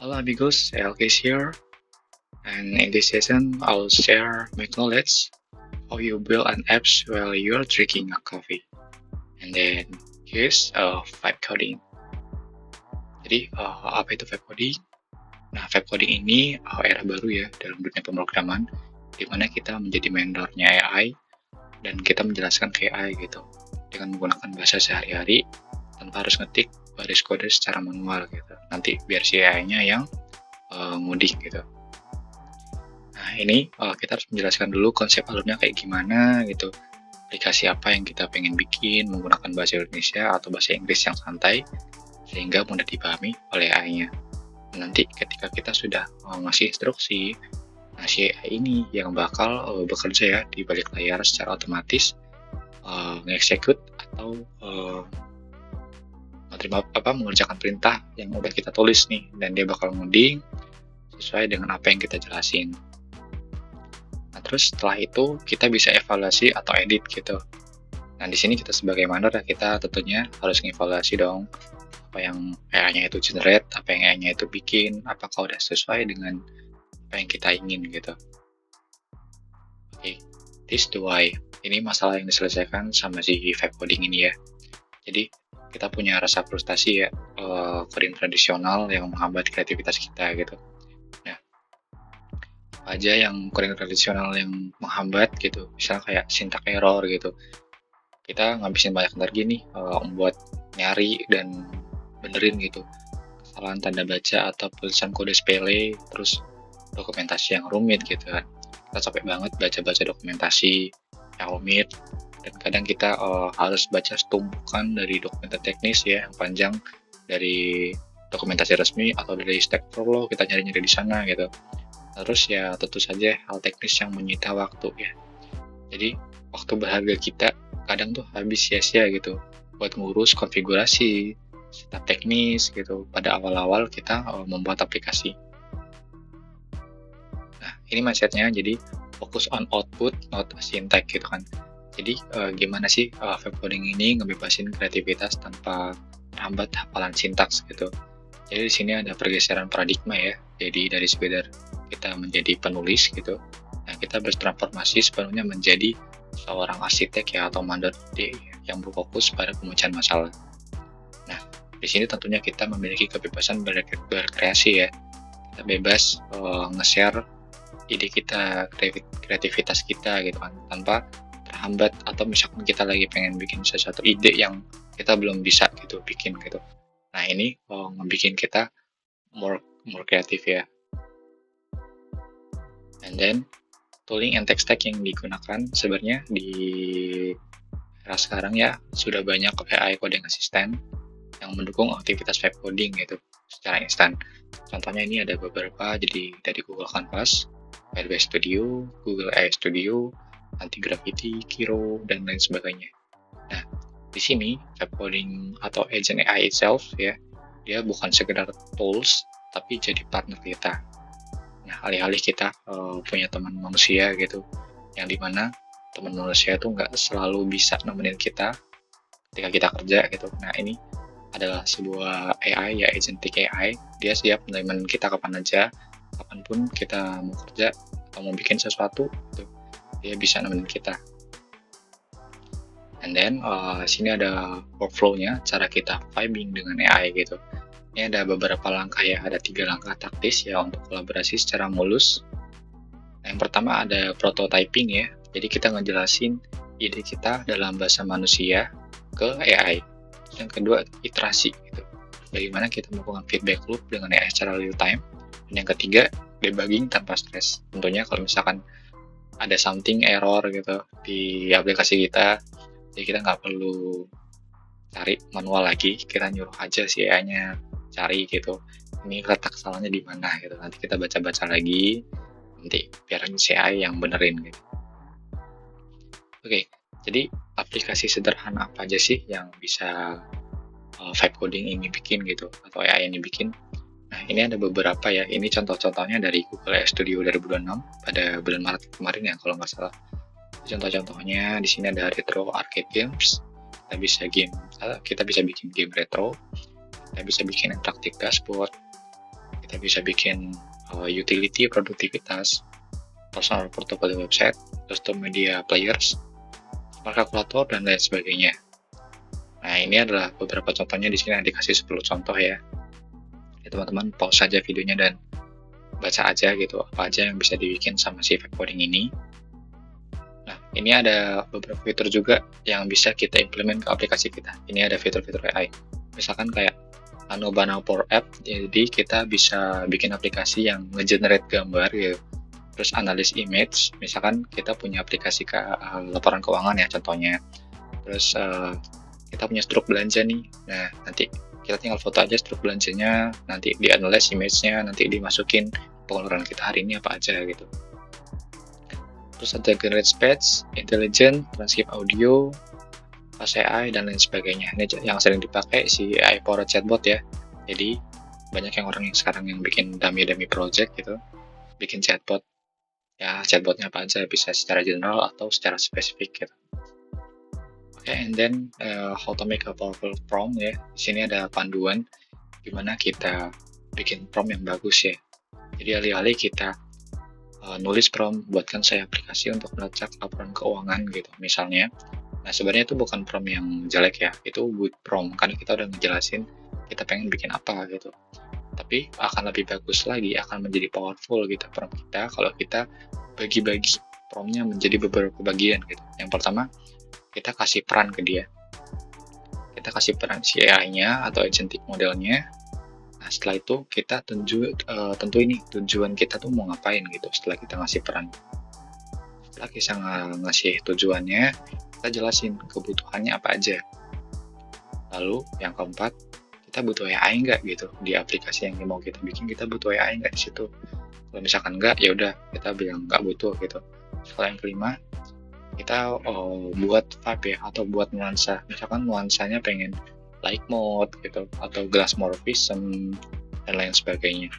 Hello amigos, Elkis here, and in this session I'll share my knowledge how you build an apps while you're drinking a coffee. And then here's vibe coding. Jadi apa itu vibe coding? Nah, vibe coding ini era baru ya dalam dunia pemrograman, di mana kita menjadi mentornya AI dan kita menjelaskan ke AI gitu dengan menggunakan bahasa sehari-hari tanpa harus ngetik baris kode secara manual gitu. Nanti biar si AI-nya yang ngoding gitu. Nah, ini kita harus menjelaskan dulu konsep alurnya kayak gimana gitu. Aplikasi apa yang kita pengen bikin menggunakan bahasa Indonesia atau bahasa Inggris yang santai sehingga mudah dipahami oleh AI-nya. Nanti ketika kita sudah ngasih instruksi, nah si AI ini yang bakal bekerja ya di balik layar secara otomatis nge-execute atau mengerjakan perintah yang udah kita tulis nih, dan dia bakal ngoding sesuai dengan apa yang kita jelasin. Nah, terus setelah itu kita bisa evaluasi atau edit gitu. Nah, di sini kita sebagai mandor ya, kita tentunya harus mengevaluasi dong apa yang AI-nya itu generate, apa yang AI-nya itu bikin, apakah udah sesuai dengan apa yang kita ingin gitu. Oke, this the why. Ini masalah yang diselesaikan sama si vibe coding ini ya. Jadi kita punya rasa frustasi ya, coding tradisional yang menghambat kreativitas kita gitu. Nah, apa aja yang coding tradisional yang menghambat gitu, misalnya kayak syntax error gitu. Kita ngabisin banyak energi nih membuat nyari dan benerin gitu kesalahan tanda baca atau tulisan kode sepele, terus dokumentasi yang rumit gitu kan. Kita capek banget baca-baca dokumentasi yang rumit, dan kadang kita harus baca setumpukan dari dokumen teknis ya yang panjang dari dokumentasi resmi atau dari Stack Overflow, kita nyari-nyari di sana gitu. Terus ya tentu saja hal teknis yang menyita waktu ya. Jadi waktu berharga kita kadang tuh habis sia-sia gitu buat ngurus konfigurasi, setup teknis gitu pada awal-awal kita membuat aplikasi. Nah, ini mindsetnya jadi fokus on output, not syntax gitu kan. Jadi gimana sih vibe coding ini ngebebasin kreativitas tanpa terhambat hafalan sintaks gitu. Jadi di sini ada pergeseran paradigma ya. Jadi dari sekedar kita menjadi penulis gitu, nah kita bertransformasi sepenuhnya menjadi seorang arsitek ya atau mandor yang berfokus pada pemecahan masalah. Nah, di sini tentunya kita memiliki kebebasan berkreasi ya. Kita bebas nge-share ide kita, kreativitas kita gitu kan, tanpa terhambat atau misalkan kita lagi pengen bikin sesuatu ide yang kita belum bisa gitu bikin gitu. Nah, ini ngebikin kita more kreatif ya. And then tooling and tech stack yang digunakan sebenarnya di era sekarang ya sudah banyak AI coding assistant yang mendukung aktivitas vibe coding gitu secara instan. Contohnya ini ada beberapa, jadi dari Google Canvas, Firebase Studio, Google AI Studio, Anti-Gravity, Kiro, dan lain sebagainya. Nah, di sini vibe coding atau agent AI itself ya, dia bukan sekedar tools, tapi jadi partner kita. Nah, alih-alih kita punya teman manusia gitu, yang dimana teman manusia itu nggak selalu bisa nemenin kita ketika kita kerja gitu. Nah, ini adalah sebuah AI ya, agentic AI. Dia siap menemenin kita kapan aja, kapanpun kita mau kerja atau mau bikin sesuatu gitu, dia bisa nemenin kita. And then sini ada workflow-nya, cara kita vibing dengan AI gitu. Ini ada beberapa langkah ya, ada 3 langkah taktis ya untuk kolaborasi secara mulus. Nah, yang pertama ada prototyping ya, jadi kita ngejelasin ide kita dalam bahasa manusia ke AI. Yang kedua iterasi gitu, bagaimana kita melakukan feedback loop dengan AI secara real time. Dan yang ketiga debugging tanpa stres. Tentunya kalau misalkan ada something error gitu di aplikasi kita, jadi kita nggak perlu cari manual lagi, kita nyuruh aja si AI-nya cari gitu, ini letak salahnya di mana gitu, nanti kita baca-baca lagi, nanti biarin si AI yang benerin gitu. Oke, jadi aplikasi sederhana apa aja sih yang bisa vibe coding ini bikin gitu, atau AI ini bikin? Nah, ini ada beberapa ya, ini contoh-contohnya dari Google AI Studio 2026 pada bulan Maret kemarin ya kalau nggak salah. Contoh-contohnya di sini ada retro arcade games, kita bisa bikin game retro, kita bisa bikin interaktif dashboard, kita bisa bikin utility produktivitas, personal portfolio website, custom media players, smart kalkulator, dan lain sebagainya. Nah, ini adalah beberapa contohnya. Di sini dikasih 10 contoh ya. Teman-teman pause saja videonya dan baca aja gitu apa aja yang bisa dibikin sama si vibe coding ini. Nah, ini ada beberapa fitur juga yang bisa kita implement ke aplikasi kita. Ini ada fitur-fitur AI. Misalkan kayak Anobana Power App, jadi kita bisa bikin aplikasi yang nge-generate gambar gitu. Terus analis image, misalkan kita punya aplikasi laporan keuangan ya contohnya. Terus kita punya struk belanja nih. Nah, nanti kita tinggal foto aja struk belanjanya, nanti di-analyze image-nya, nanti dimasukin pengeluaran kita hari ini apa aja gitu. Terus ada generate speech, intelligent, transcript audio, fast AI, dan lain sebagainya. Ini yang sering dipakai si AI powered chatbot ya. Jadi banyak orang yang sekarang yang bikin dummy project gitu, bikin chatbot. Ya, chatbotnya apa aja, bisa secara general atau secara spesifik gitu. Oke, and then how to make a powerful prompt ya. Di sini ada panduan gimana kita bikin prompt yang bagus ya. Jadi alih-alih kita nulis prompt, buatkan saya aplikasi untuk melacak laporan keuangan gitu misalnya. Nah, sebenarnya itu bukan prompt yang jelek ya, itu good prompt karena kita udah ngejelasin kita pengen bikin apa gitu. Tapi akan lebih bagus lagi, akan menjadi powerful gitu prompt kita kalau kita bagi-bagi promptnya menjadi beberapa bagian gitu. Yang pertama, kita kasih peran ke dia. Kita kasih peran si AI-nya atau agentic modelnya. Nah, setelah itu kita tentu ini tujuan kita tuh mau ngapain gitu setelah kita ngasih peran. Setelah kita ngasih tujuannya, kita jelasin kebutuhannya apa aja. Lalu yang keempat, kita butuh AI nggak gitu di aplikasi yang mau kita bikin, kita butuh AI nggak di situ. Kalau misalkan nggak, ya udah kita bilang nggak butuh gitu. Setelah yang kelima, kita buat vibe ya atau buat nuansa. Misalkan nuansanya pengen light mode gitu atau glass morphism dan lain sebagainya.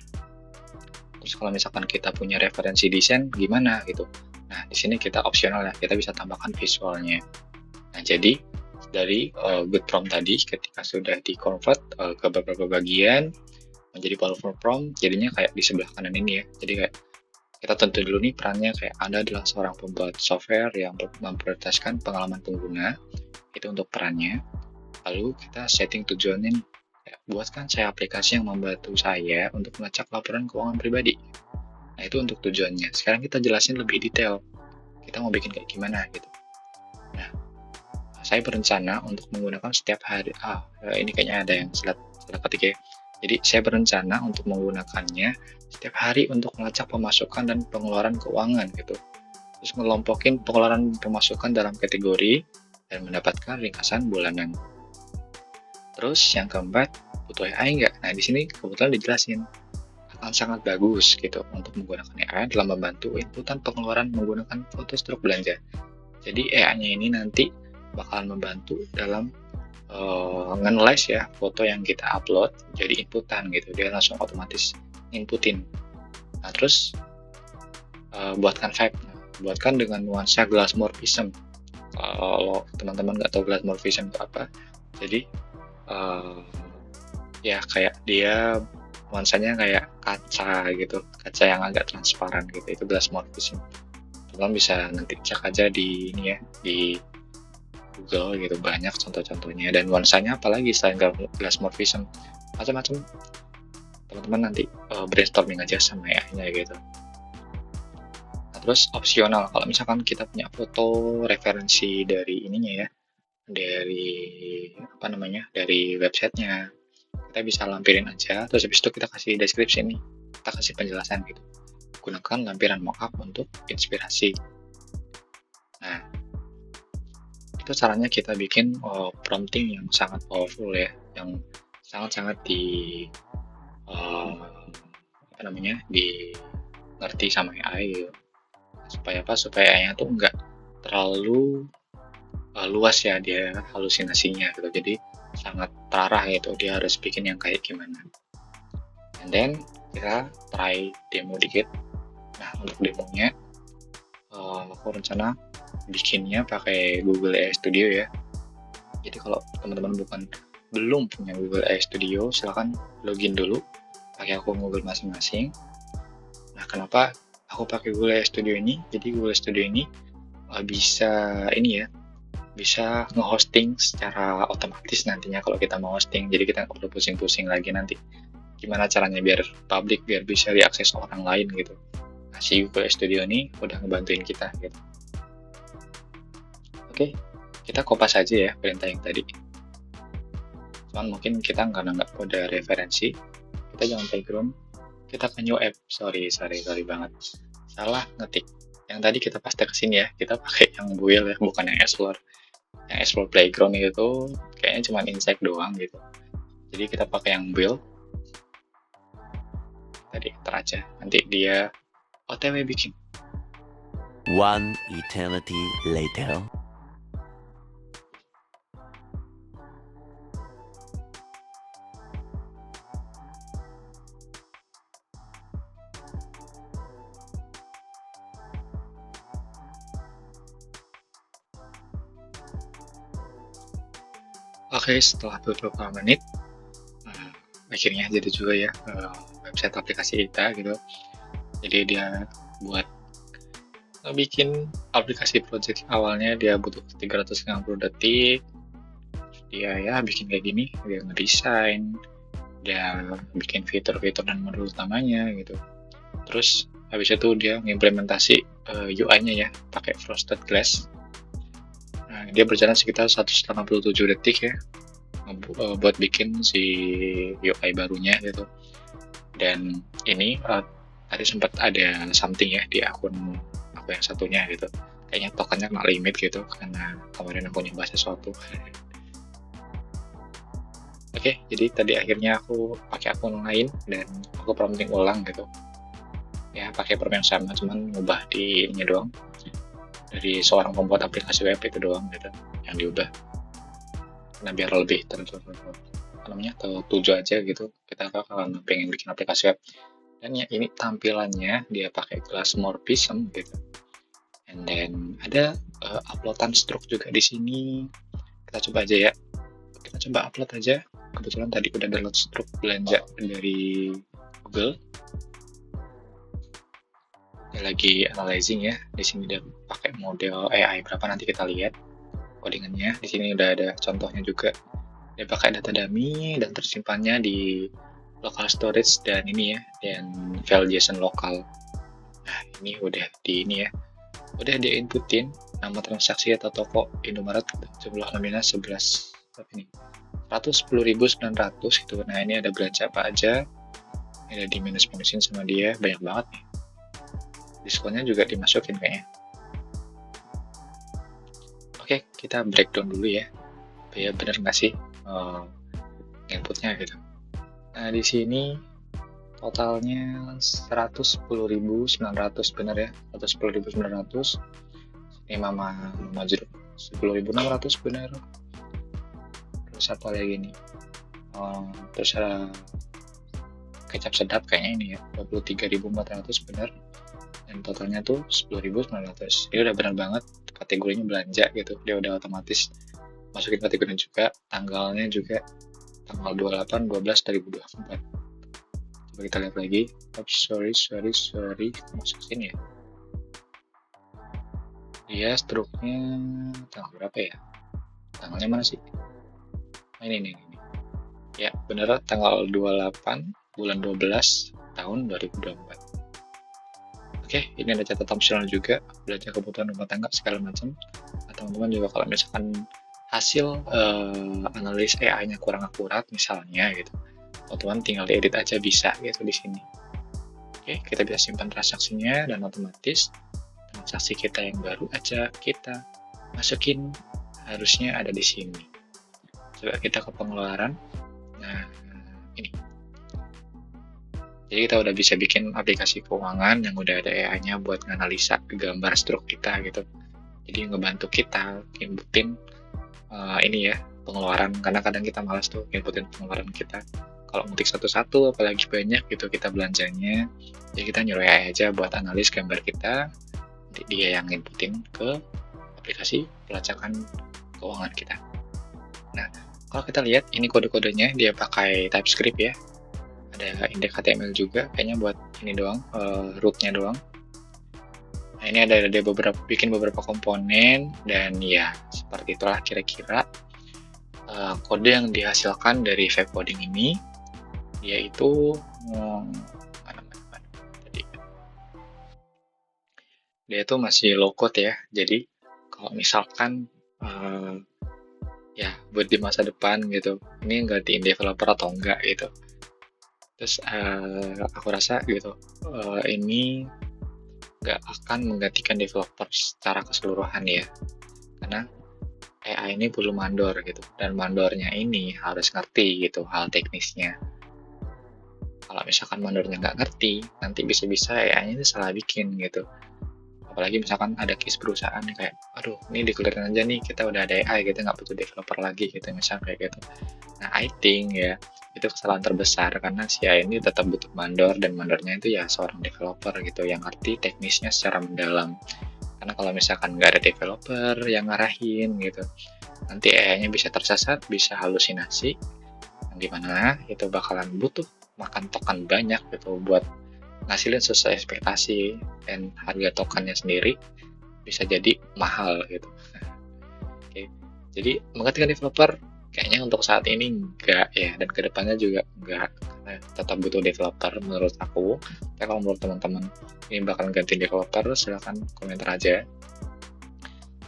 Terus kalau misalkan kita punya referensi desain gimana gitu. Nah, di sini kita opsional ya, kita bisa tambahkan visualnya. Nah, jadi dari good prompt tadi ketika sudah di-convert ke beberapa bagian menjadi powerful prompt, jadinya kayak di sebelah kanan ini ya. Jadi kayak kita tentu dulu nih perannya kayak Anda adalah seorang pembuat software yang memprioritaskan pengalaman pengguna, itu untuk perannya. Lalu kita setting tujuannya nih, buatkan saya aplikasi yang membantu saya untuk melacak laporan keuangan pribadi. Nah, itu untuk tujuannya. Sekarang kita jelasin lebih detail. Kita mau bikin kayak gimana gitu. Nah, saya berencana untuk menggunakan setiap hari. Ini kayaknya ada yang salah ketik ya. Jadi saya berencana untuk menggunakannya setiap hari untuk melacak pemasukan dan pengeluaran keuangan gitu. Terus ngelompokin pengeluaran pemasukan dalam kategori dan mendapatkan ringkasan bulanan. Terus yang keempat, butuh AI nggak? Nah, di sini kebetulan dijelasin akan sangat bagus gitu untuk menggunakan AI dalam membantu inputan pengeluaran menggunakan foto struk belanja. Jadi AI-nya ini nanti bakalan membantu dalam nge-analyze ya foto yang kita upload jadi inputan gitu. Dia langsung otomatis inputin. Nah, terus buatkan vibe. Buatkan dengan nuansa glass morphism. Kalau teman-teman nggak tahu glass morphism itu apa, jadi ya kayak dia nuansanya kayak kaca gitu, kaca yang agak transparan gitu, itu glass morphism. Teman bisa nanti cek aja di ini ya, di Google gitu, banyak contoh-contohnya. Dan nuansanya apalagi selain glass morphism, macam-macam. Teman-teman nanti brainstorming aja sama AI-nya gitu. Nah, terus opsional kalau misalkan kita punya foto referensi dari ininya ya, dari dari websitenya, kita bisa lampirin aja. Terus habis itu kita kasih deskripsi nih, kita kasih penjelasan gitu. Gunakan lampiran mockup untuk inspirasi. Nah, itu caranya kita bikin prompting yang sangat powerful ya, yang sangat-sangat di ngerti sama AI gitu. Supaya apa? Supaya AI-nya tuh nggak terlalu luas ya dia halusinasinya gitu, jadi sangat terarah gitu, dia harus bikin yang kayak gimana. And then kita try demo dikit. Nah, untuk demonya aku rencana bikinnya pakai Google AI Studio ya. Jadi kalau teman-teman belum punya Google AI Studio, silahkan login dulu pakai akun Google masing-masing. Nah, kenapa aku pakai Google Studio ini? Jadi Google Studio ini bisa ini ya, bisa nge-hosting secara otomatis nantinya kalau kita mau hosting. Jadi kita nggak perlu pusing-pusing lagi nanti gimana caranya biar public, biar bisa diakses orang lain gitu. Nah, si Google Studio ini udah ngebantuin kita gitu. Oke, kita kopas aja ya perintah yang tadi. Cuman mungkin kita nggak kode referensi. Kita jangan background, kita ke new app. Sorry banget. Salah ngetik. Yang tadi kita paste ke sini ya. Kita pakai yang build ya, bukan yang explore. Yang explore playground itu kayaknya cuma insect doang gitu. Jadi kita pakai yang build. Tadi enter aja. Nanti dia OTW bikin. One eternity later. Oke, setelah beberapa menit, akhirnya jadi juga ya website aplikasi kita gitu. Jadi dia buat bikin aplikasi project awalnya dia butuh 350 detik. Dia ya bikin kayak gini, dia ngedesain, dia bikin fitur-fitur dan modul utamanya gitu. Terus habis itu dia ngimplementasi UI-nya ya, pakai Frosted Glass. Nah, dia berjalan sekitar 187 detik ya, buat bikin si UI barunya gitu. Dan ini tadi sempat ada something ya di akun aku yang satunya gitu. Kayaknya tokennya nggak limit gitu, karena kemarin aku nyoba sesuatu. Oke, jadi tadi akhirnya aku pakai akun lain dan aku prompting ulang gitu. Ya, pakai prompt yang sama, cuman ngubah di ini doang. Dari seorang pembuat aplikasi web itu doang gitu, yang diubah. Nah, biar lebih tertuju aja gitu. Kita kalau pengen bikin aplikasi web. Dan ya ini tampilannya dia pakai kelas Morphism gitu. And then ada uploadan struk juga di sini. Kita coba aja ya. Kita coba upload aja. Kebetulan tadi udah download struk belanja dari Google. Dia lagi analyzing ya. Di sini dia pakai model AI berapa nanti kita lihat codingannya. Di sini udah ada contohnya juga. Dia pakai data dummy dan tersimpannya di local storage dan ini ya, dan file JSON lokal. Nah, ini udah di ini ya. Udah dia inputin nama transaksi atau toko Indomaret, jumlah nominal 11 ini 110.900 gitu. Nah, ini ada belanja apa aja. Ini ada di minusin sama dia, banyak banget nih. Diskonnya juga dimasukin kayaknya. Oke, kita breakdown dulu ya. Ya bener nggak sih inputnya gitu. Nah, di sini totalnya 110.900 bener ya, 110.900. Ini mama jeruk 10.600 bener. Terus apa lagi nih? Terus ada kecap sedap kayaknya ini ya, 23.400 bener. Dan totalnya tuh 10.900. Ini udah bener banget, kategorinya belanja gitu. Dia udah otomatis masukin kategori juga, tanggalnya juga tanggal 28/12/2024. Coba kita lihat lagi. Oops, sorry, masuk sini ya. Dia struknya tanggal berapa ya? Tanggalnya mana sih? Ini. Ya, bener tanggal 28 bulan 12 tahun 2024. Oke, ini ada catatan opsional juga, belanja kebutuhan rumah tangga segala macam. Teman-teman juga kalau misalkan hasil analis AI-nya kurang akurat misalnya gitu, teman-teman tinggal diedit aja bisa gitu di sini. Oke, kita bisa simpan transaksinya dan otomatis transaksi kita yang baru aja kita masukin harusnya ada di sini. Coba kita ke pengeluaran. Nah, ini. Jadi kita udah bisa bikin aplikasi keuangan yang udah ada AI-nya buat nganalisa gambar struk kita gitu. Jadi ngebantu kita inputin ini ya, pengeluaran, karena kadang kita malas tuh inputin pengeluaran kita. Kalau ngetik satu-satu apalagi banyak gitu kita belanjanya, jadi kita nyuruh AI aja buat analis gambar kita, nanti dia yang inputin ke aplikasi pelacakan keuangan kita. Nah, kalau kita lihat ini kode-kodenya dia pakai TypeScript ya. ada index HTML juga, kayaknya buat ini doang, rootnya doang. Nah, ini ada bikin beberapa komponen, dan ya seperti itulah kira-kira kode yang dihasilkan dari vibe coding ini, yaitu tadi dia itu masih low code ya. Jadi kalau misalkan ya buat di masa depan gitu, ini gantiin developer atau enggak gitu. Terus aku rasa gitu, ini nggak akan menggantikan developer secara keseluruhan ya, karena AI ini perlu mandor gitu, dan mandornya ini harus ngerti gitu hal teknisnya. Kalau misalkan mandornya nggak ngerti, nanti bisa-bisa AI-nya itu salah bikin gitu. Apalagi misalkan ada case perusahaan kayak, aduh ini declare aja nih, kita udah ada AI gitu, nggak butuh developer lagi gitu, misalnya kayak gitu. Nah, I think ya itu kesalahan terbesar, karena si AI ini tetap butuh mandor, dan mandornya itu ya seorang developer gitu yang ngerti teknisnya secara mendalam. Karena kalau misalkan nggak ada developer yang ngarahin gitu, nanti AI-nya bisa tersesat, bisa halusinasi, yang dimana itu bakalan butuh makan token banyak gitu buat ngasilin sesuai ekspektasi, dan harga tokennya sendiri bisa jadi mahal gitu. Oke. Jadi menggantikan developer kayaknya untuk saat ini enggak ya, dan kedepannya juga enggak, karena tetap butuh developer menurut aku. Tapi kalau menurut teman-teman ini bakal ganti developer, silahkan komentar aja.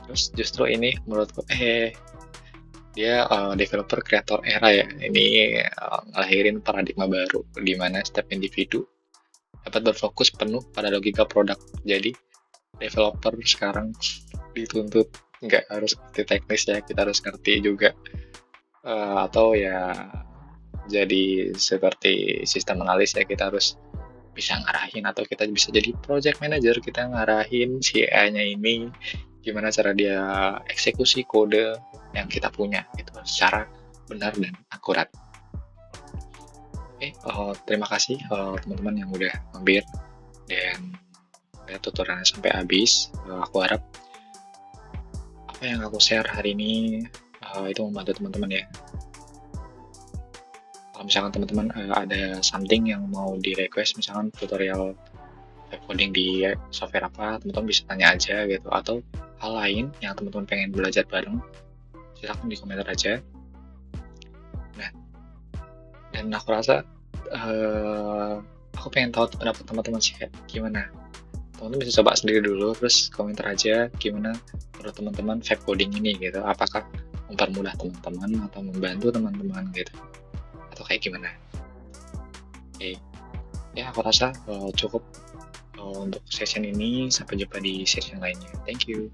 Terus justru ini menurutku dia developer kreator era ya. Ini ngelahirin paradigma baru di mana setiap individu dapat berfokus penuh pada logika produk. Jadi developer sekarang dituntut nggak harus ngerti teknis ya, kita harus ngerti juga atau ya jadi seperti sistem analis ya, kita harus bisa ngarahin, atau kita bisa jadi project manager, kita ngarahin si AI-nya ini gimana cara dia eksekusi kode yang kita punya gitu secara benar dan akurat. Oke, terima kasih teman-teman yang udah mampir dan lihat tutorialnya sampai habis. Aku harap apa yang aku share hari ini itu membantu teman-teman ya. Kalau misalkan teman-teman ada something yang mau di request, misalkan tutorial web coding di software apa, teman-teman bisa tanya aja gitu, atau hal lain yang teman-teman pengen belajar bareng, silahkan di komentar aja. Nah, dan aku rasa aku pengen tahu pendapat teman-teman sih kayak gimana. Teman-teman bisa coba sendiri dulu, terus komentar aja gimana menurut teman-teman vibe coding ini gitu. Apakah mempermudah teman-teman atau membantu teman-teman gitu, atau kayak gimana. Oke, ya aku rasa cukup untuk session ini. Sampai jumpa di session lainnya. Thank you.